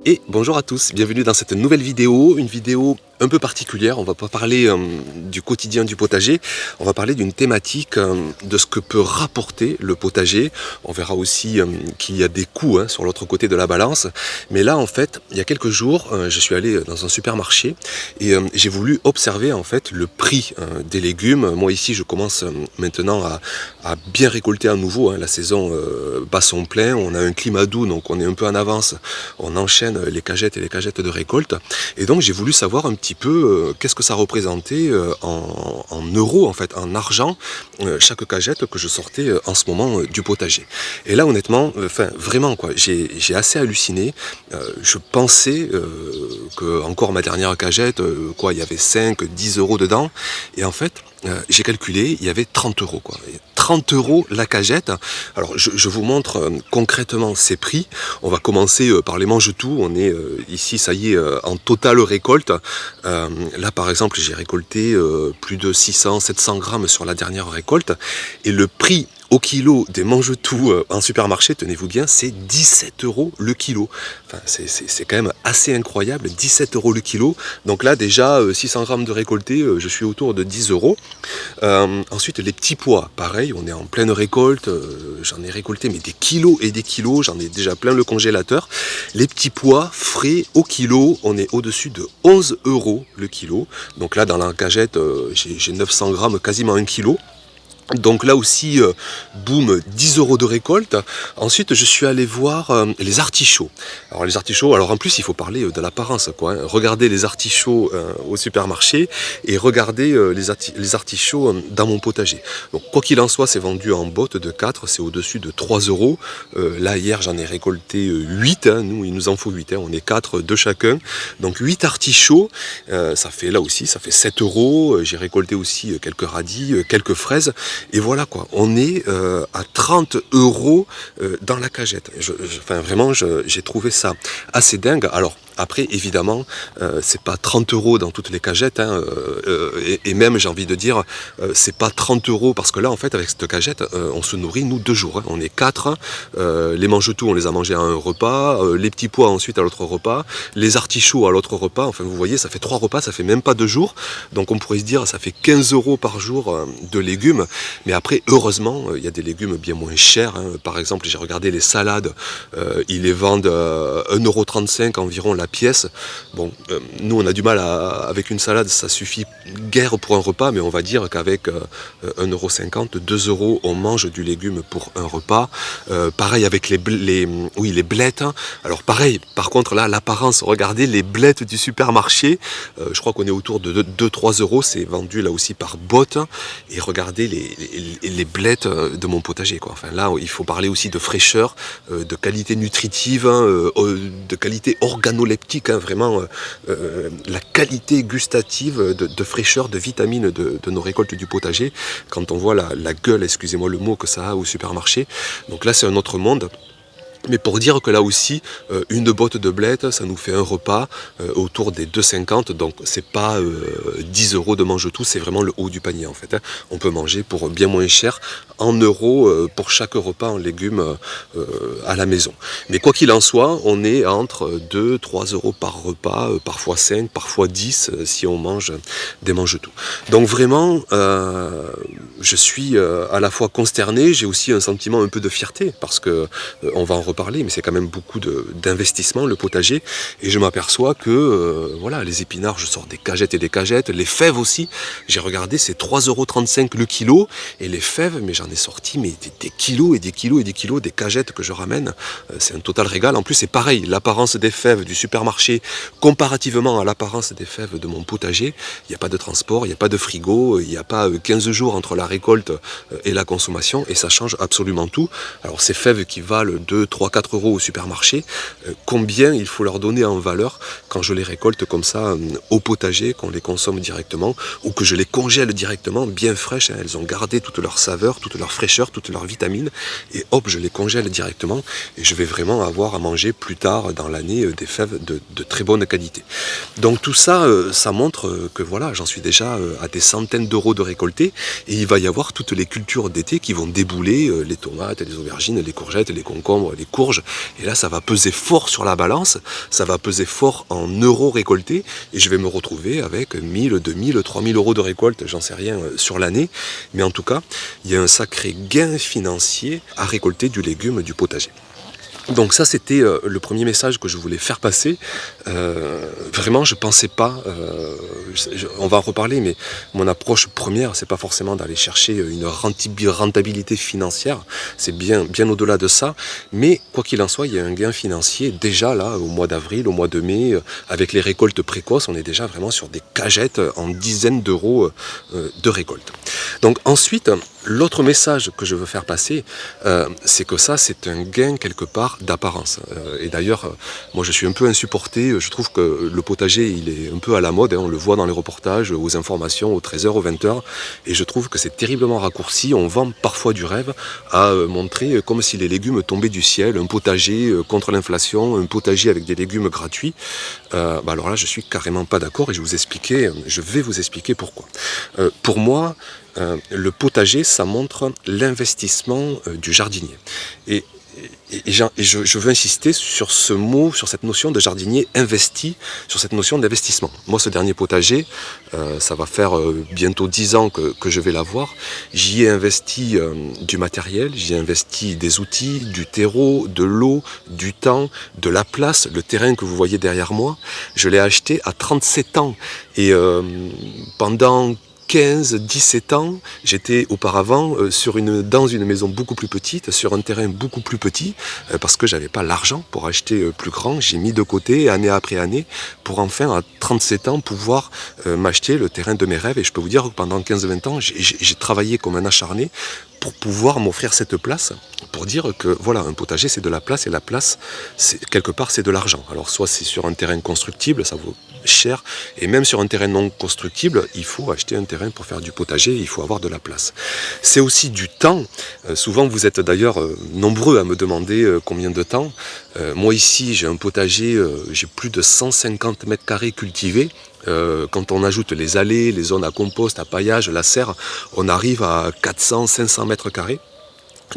Et bonjour à tous, bienvenue dans cette nouvelle vidéo, une vidéo un peu particulière. On va pas parler du quotidien du potager, on va parler d'une thématique de ce que peut rapporter le potager. On verra aussi qu'il y a des coûts sur l'autre côté de la balance. Mais là en fait, il y a quelques jours, je suis allé dans un supermarché et j'ai voulu observer en fait le prix des légumes. Moi ici je commence maintenant à bien récolter à nouveau, la saison bat son plein, on a un climat doux donc on est un peu en avance, on enchaîne les cagettes et les cagettes de récolte. Et donc j'ai voulu savoir un petit peu qu'est-ce que ça représentait en euros, en fait, en argent, chaque cagette que je sortais en ce moment du potager. Et là honnêtement, vraiment quoi, j'ai assez halluciné. Je pensais que encore ma dernière cagette, il y avait 5-10 euros dedans. Et en fait, j'ai calculé, il y avait 30 euros quoi. 30 euros la cagette. Alors je vous montre concrètement ces prix. On va commencer par les mange-tout. On est ici, ça y est, en totale récolte. Là par exemple, j'ai récolté plus de 600-700 grammes sur la dernière récolte. Et le prix au kilo des mange-tout en supermarché, tenez-vous bien, c'est 17 euros le kilo. Enfin, c'est quand même assez incroyable, 17 euros le kilo. Donc là déjà, 600 grammes de récolté, je suis autour de 10 euros. Ensuite, les petits pois, pareil, on est en pleine récolte, j'en ai récolté mais des kilos et des kilos, j'en ai déjà plein le congélateur. Les petits pois frais au kilo, on est au-dessus de 11 euros le kilo. Donc là, dans la cagette, j'ai 900 grammes, quasiment 1 kilo. Donc là aussi, boum, 10 euros de récolte. Ensuite, je suis allé voir les artichauts. Alors les artichauts, alors en plus, il faut parler de l'apparence, quoi. Regardez les artichauts au supermarché et regardez les artichauts dans mon potager. Donc quoi qu'il en soit, c'est vendu en botte de 4, c'est au-dessus de 3 euros. Là, hier, j'en ai récolté 8. Nous, il nous en faut 8. On est 4 de chacun. Donc 8 artichauts, ça fait là aussi, ça fait 7 euros. J'ai récolté aussi quelques radis, quelques fraises. Et voilà quoi, on est à 30 euros dans la cagette. Vraiment, j'ai trouvé ça assez dingue. Alors après, évidemment, c'est pas 30 euros dans toutes les cagettes, et même, j'ai envie de dire, c'est pas 30 euros, parce que là, en fait, avec cette cagette, on se nourrit, nous, 2 jours. On est 4, les mange-tout, on les a mangés à un repas, les petits pois ensuite à l'autre repas, les artichauts à l'autre repas, enfin, vous voyez, ça fait 3 repas, ça fait même pas 2 jours, donc on pourrait se dire, ça fait 15 euros par jour de légumes, mais après, heureusement, il y a des légumes bien moins chers, Par exemple, j'ai regardé les salades, ils les vendent 1,35 € environ la pièce. Bon, nous on a du mal avec une salade, ça suffit guère pour un repas, mais on va dire qu'avec 1,50 €, 2 euros, on mange du légume pour un repas. Pareil avec les blettes. Alors pareil, par contre là, l'apparence, regardez les blettes du supermarché, je crois qu'on est autour de 2-3 euros, c'est vendu là aussi par botte. Et regardez les blettes de mon potager, quoi. Enfin là, il faut parler aussi de fraîcheur, de qualité nutritive, de qualité organoleptique, vraiment la qualité gustative de fraîcheur, de vitamines de nos récoltes du potager, quand on voit la gueule, excusez-moi le mot, que ça a au supermarché. Donc là c'est un autre monde. Mais pour dire que là aussi, une botte de blettes, ça nous fait un repas autour des 2,50 €, donc c'est pas 10 euros de mange-tout, c'est vraiment le haut du panier en fait. On peut manger pour bien moins cher, en euros pour chaque repas en légumes à la maison. Mais quoi qu'il en soit, on est entre 2-3 euros par repas, parfois 5, parfois 10 si on mange des mange-tout. Donc vraiment, je suis à la fois consterné, j'ai aussi un sentiment un peu de fierté, parce que on va en reparler, mais c'est quand même beaucoup d'investissement, le potager, et je m'aperçois que voilà, les épinards, je sors des cagettes et des cagettes, les fèves aussi, j'ai regardé, c'est 3,35 € le kilo, et les fèves, mais j'en ai sorti mais des kilos et des kilos et des kilos, des cagettes que je ramène, c'est un total régal. En plus c'est pareil, l'apparence des fèves du supermarché, comparativement à l'apparence des fèves de mon potager, il n'y a pas de transport, il n'y a pas de frigo, il n'y a pas 15 jours entre la récolte et la consommation, et ça change absolument tout. Alors ces fèves qui valent 2-3-4 euros au supermarché, combien il faut leur donner en valeur quand je les récolte comme ça au potager, qu'on les consomme directement, ou que je les congèle directement, bien fraîches, elles ont gardé toute leur saveur, toute leur fraîcheur, toutes leurs vitamines, et hop, je les congèle directement, et je vais vraiment avoir à manger plus tard dans l'année des fèves de très bonne qualité. Donc tout ça, ça montre que voilà, j'en suis déjà à des centaines d'euros de récoltés, et il va y avoir toutes les cultures d'été qui vont débouler, les tomates, les aubergines, les courgettes, les concombres, les courges. Et là, ça va peser fort sur la balance, ça va peser fort en euros récoltés, et je vais me retrouver avec 1000, 2000, 3000 euros de récolte, j'en sais rien, sur l'année. Mais en tout cas, il y a un sacré gain financier à récolter du légume du potager. Donc ça, c'était le premier message que je voulais faire passer. Vraiment, je pensais pas, on va en reparler, mais mon approche première, c'est pas forcément d'aller chercher une rentabilité financière, c'est bien au-delà de ça. Mais quoi qu'il en soit, il y a un gain financier déjà là, au mois d'avril, au mois de mai, avec les récoltes précoces, on est déjà vraiment sur des cagettes en dizaines d'euros de récolte. Donc ensuite, l'autre message que je veux faire passer, c'est que ça, c'est un gain quelque part d'apparence. Et d'ailleurs, moi je suis un peu insupporté, je trouve que le potager, il est un peu à la mode, on le voit dans les reportages, aux informations, aux 13h, aux 20h, et je trouve que c'est terriblement raccourci, on vend parfois du rêve à montrer comme si les légumes tombaient du ciel, un potager contre l'inflation, un potager avec des légumes gratuits. Alors là, je suis carrément pas d'accord et je vais vous expliquer pourquoi. Pour moi, le potager, ça montre l'investissement du jardinier. Et je veux insister sur ce mot, sur cette notion de jardinier investi, sur cette notion d'investissement. Moi, ce dernier potager, ça va faire bientôt 10 ans que je vais l'avoir. J'y ai investi du matériel, j'y ai investi des outils, du terreau, de l'eau, du temps, de la place. Le terrain que vous voyez derrière moi, je l'ai acheté à 37 ans. Et pendant 15-17 ans, j'étais auparavant dans une maison beaucoup plus petite, sur un terrain beaucoup plus petit, parce que j'avais pas l'argent pour acheter plus grand. J'ai mis de côté année après année pour enfin à 37 ans pouvoir m'acheter le terrain de mes rêves. Et je peux vous dire que pendant 15-20 ans, j'ai travaillé comme un acharné pour pouvoir m'offrir cette place, pour dire que voilà, un potager c'est de la place, et la place, quelque part c'est de l'argent. Alors soit c'est sur un terrain constructible, ça vaut cher, et même sur un terrain non constructible, il faut acheter un terrain pour faire du potager, il faut avoir de la place. C'est aussi du temps. Souvent vous êtes d'ailleurs nombreux à me demander combien de temps. Moi ici j'ai un potager, j'ai plus de 150 mètres carrés cultivés. Quand on ajoute les allées, les zones à compost, à paillage, la serre, on arrive à 400-500 mètres carrés.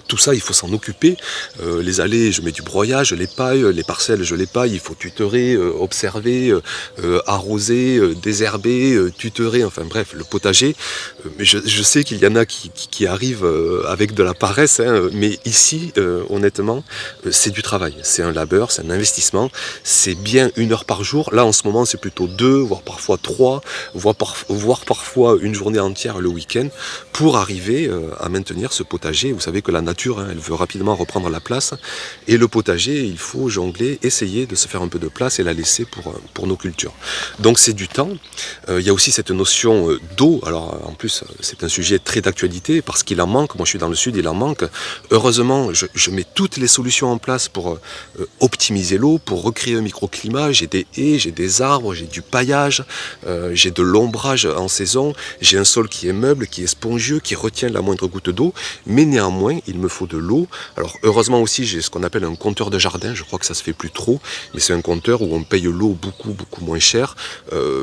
Tout ça, il faut s'en occuper. Les allées, je mets du broyage, je les paille. Les parcelles, je les paille. Il faut tutorer, observer, arroser, désherber, tutorer. Enfin bref, le potager. Mais je sais qu'il y en a qui arrivent avec de la paresse. Mais ici, honnêtement, c'est du travail. C'est un labeur, c'est un investissement. C'est bien 1 heure par jour. Là, en ce moment, c'est plutôt 2, voire parfois 3, voire parfois une journée entière le week-end pour arriver à maintenir ce potager. Vous savez que la nature, elle veut rapidement reprendre la place, et le potager, il faut jongler, essayer de se faire un peu de place et la laisser pour nos cultures. Donc c'est du temps. Il y a aussi cette notion d'eau. Alors en plus, c'est un sujet très d'actualité parce qu'il en manque. Moi je suis dans le sud, il en manque. Heureusement, je mets toutes les solutions en place pour optimiser l'eau, pour recréer un microclimat. J'ai des haies, j'ai des arbres, j'ai du paillage, j'ai de l'ombrage en saison, j'ai un sol qui est meuble, qui est spongieux, qui retient la moindre goutte d'eau, mais néanmoins, il me faut de l'eau. Alors heureusement aussi, j'ai ce qu'on appelle un compteur de jardin, je crois que ça se fait plus trop, mais c'est un compteur où on paye l'eau beaucoup moins cher.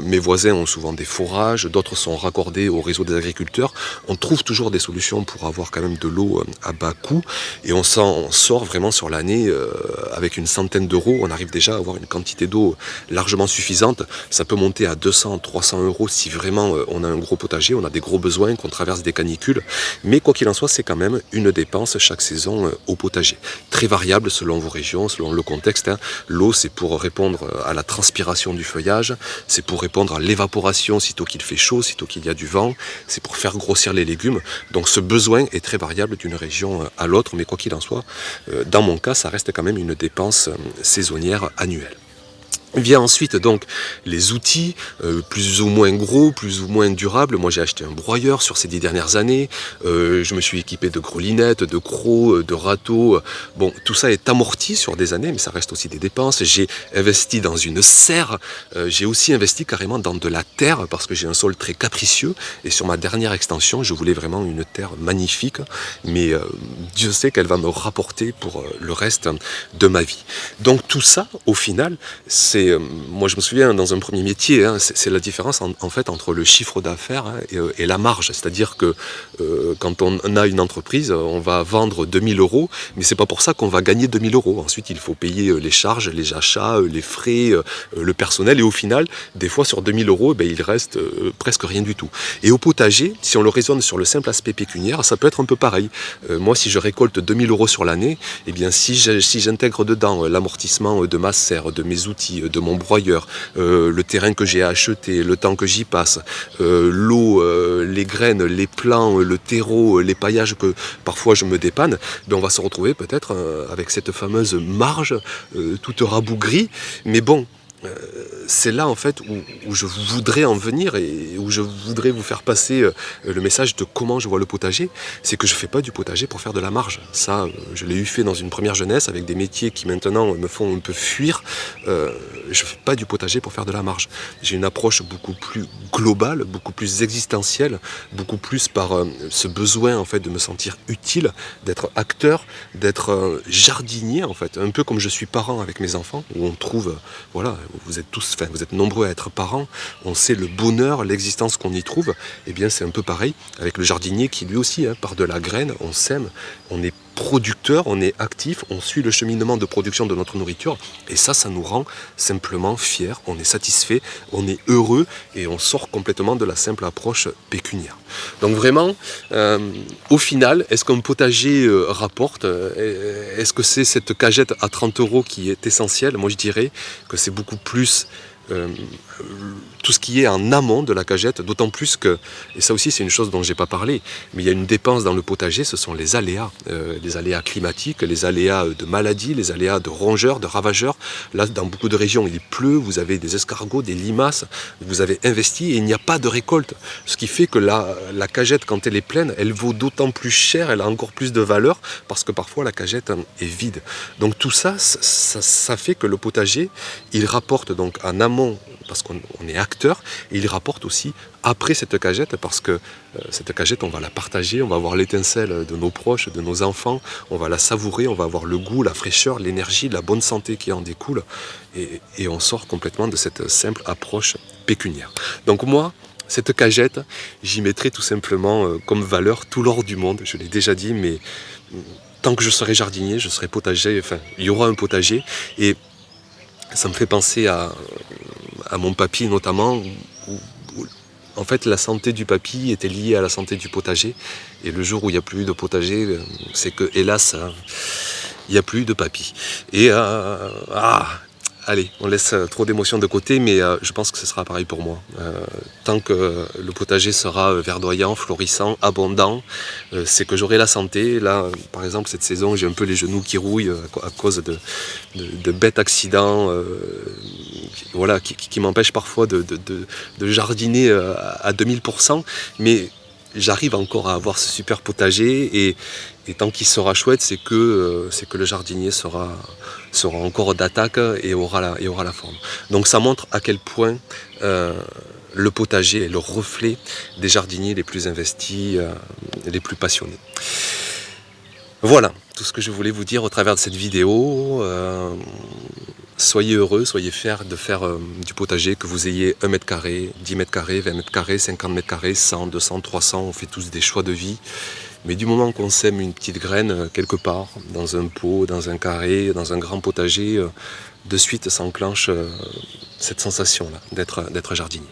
Mes voisins ont souvent des forages, d'autres sont raccordés au réseau des agriculteurs. On trouve toujours des solutions pour avoir quand même de l'eau à bas coût, et on sort vraiment sur l'année avec une centaine d'euros, on arrive déjà à avoir une quantité d'eau largement suffisante. Ça peut monter à 200-300 euros si vraiment on a un gros potager, on a des gros besoins, qu'on traverse des canicules, mais quoi qu'il en soit, c'est quand même une dépense chaque saison au potager. Très variable selon vos régions, selon le contexte. L'eau, c'est pour répondre à la transpiration du feuillage, c'est pour répondre à l'évaporation sitôt qu'il fait chaud, sitôt qu'il y a du vent, c'est pour faire grossir les légumes. Donc ce besoin est très variable d'une région à l'autre, mais quoi qu'il en soit, dans mon cas, ça reste quand même une dépense saisonnière annuelle. Vient ensuite donc les outils, plus ou moins gros, plus ou moins durables. Moi j'ai acheté un broyeur sur ces 10 dernières années, je me suis équipé de grelinettes, de crocs, de râteaux. Bon, tout ça est amorti sur des années, mais ça reste aussi des dépenses. J'ai investi dans une serre, j'ai aussi investi carrément dans de la terre, parce que j'ai un sol très capricieux, et sur ma dernière extension, je voulais vraiment une terre magnifique, mais Dieu sait qu'elle va me rapporter pour le reste de ma vie. Donc tout ça, au final, c'est moi je me souviens dans un premier métier, hein, c'est la différence en fait entre le chiffre d'affaires, hein, et la marge. C'est-à-dire que quand on a une entreprise, on va vendre 2000 euros, mais c'est pas pour ça qu'on va gagner 2000 euros. Ensuite, il faut payer les charges, les achats, les frais, le personnel, et au final, des fois sur 2000 euros, il reste presque rien du tout. Et au potager, si on le raisonne sur le simple aspect pécuniaire, ça peut être un peu pareil. Moi, si je récolte 2000 euros sur l'année, eh bien si j'intègre dedans l'amortissement de ma serre, de mes outils, de mon broyeur, le terrain que j'ai acheté, le temps que j'y passe, l'eau, les graines, les plants, le terreau, les paillages que parfois je me dépanne, on va se retrouver peut-être avec cette fameuse marge toute rabougrie. Mais bon, c'est là en fait où je voudrais en venir et où je voudrais vous faire passer le message de comment je vois le potager. C'est que je ne fais pas du potager pour faire de la marge. Ça, je l'ai eu fait dans une première jeunesse avec des métiers qui maintenant me font un peu fuir. Je ne fais pas du potager pour faire de la marge. J'ai une approche beaucoup plus globale, beaucoup plus existentielle, beaucoup plus par ce besoin en fait de me sentir utile, d'être acteur, d'être jardinier en fait, un peu comme je suis parent avec mes enfants, où on trouve, voilà, vous êtes nombreux à être parents, on sait le bonheur, l'existence qu'on y trouve. Eh bien c'est un peu pareil avec le jardinier qui lui aussi, part de la graine, on sème, on est producteur, on est actif, on suit le cheminement de production de notre nourriture, et ça nous rend simplement fiers, on est satisfait, on est heureux, et on sort complètement de la simple approche pécuniaire. Donc vraiment, au final, est-ce qu'un potager rapporte? Est-ce que c'est cette cagette à 30 euros qui est essentielle? Moi je dirais que c'est beaucoup plus tout ce qui est en amont de la cagette, d'autant plus que, et ça aussi c'est une chose dont je n'ai pas parlé, mais il y a une dépense dans le potager, ce sont les aléas climatiques, les aléas de maladies, les aléas de rongeurs, de ravageurs. Là, dans beaucoup de régions, il pleut, vous avez des escargots, des limaces, vous avez investi et il n'y a pas de récolte. Ce qui fait que la cagette, quand elle est pleine, elle vaut d'autant plus cher, elle a encore plus de valeur, parce que parfois la cagette est vide. Donc tout ça fait que le potager, il rapporte donc en amont, parce qu'on est acteur, et il rapporte aussi après cette cagette, parce que cette cagette, on va la partager, on va avoir l'étincelle de nos proches, de nos enfants, on va la savourer, on va avoir le goût, la fraîcheur, l'énergie, la bonne santé qui en découle, et on sort complètement de cette simple approche pécuniaire. Donc moi, cette cagette, j'y mettrai tout simplement comme valeur tout l'or du monde, je l'ai déjà dit, mais tant que je serai jardinier, je serai potager, enfin, il y aura un potager, et ça me fait penser à mon papy notamment, où en fait la santé du papy était liée à la santé du potager, et le jour où il n'y a plus de potager, c'est que hélas, il n'y a plus de papy. Et allez, on laisse trop d'émotions de côté, mais je pense que ce sera pareil pour moi. Tant que le potager sera verdoyant, florissant, abondant, c'est que j'aurai la santé. Là, par exemple, cette saison, j'ai un peu les genoux qui rouillent à cause de bêtes accidents, voilà, qui m'empêchent parfois de jardiner à 2000%, mais j'arrive encore à avoir ce super potager, et tant qu'il sera chouette, c'est que le jardinier sera encore d'attaque et aura la forme. Donc ça montre à quel point le potager est le reflet des jardiniers les plus investis, les plus passionnés. Voilà tout ce que je voulais vous dire au travers de cette vidéo. Soyez heureux, soyez fiers de faire du potager, que vous ayez 1 mètre carré, 10 mètres carrés, 20 mètres carrés, 50 mètres carrés, 100, 200, 300, on fait tous des choix de vie. Mais du moment qu'on sème une petite graine quelque part, dans un pot, dans un carré, dans un grand potager, de suite s'enclenche cette sensation-là d'être jardinier.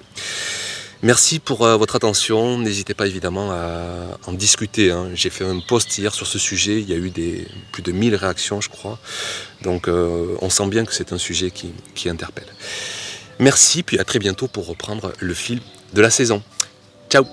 Merci pour votre attention, n'hésitez pas évidemment à en discuter. J'ai fait un post hier sur ce sujet, il y a eu plus de 1000 réactions je crois. Donc on sent bien que c'est un sujet qui interpelle. Merci, puis à très bientôt pour reprendre le fil de la saison. Ciao!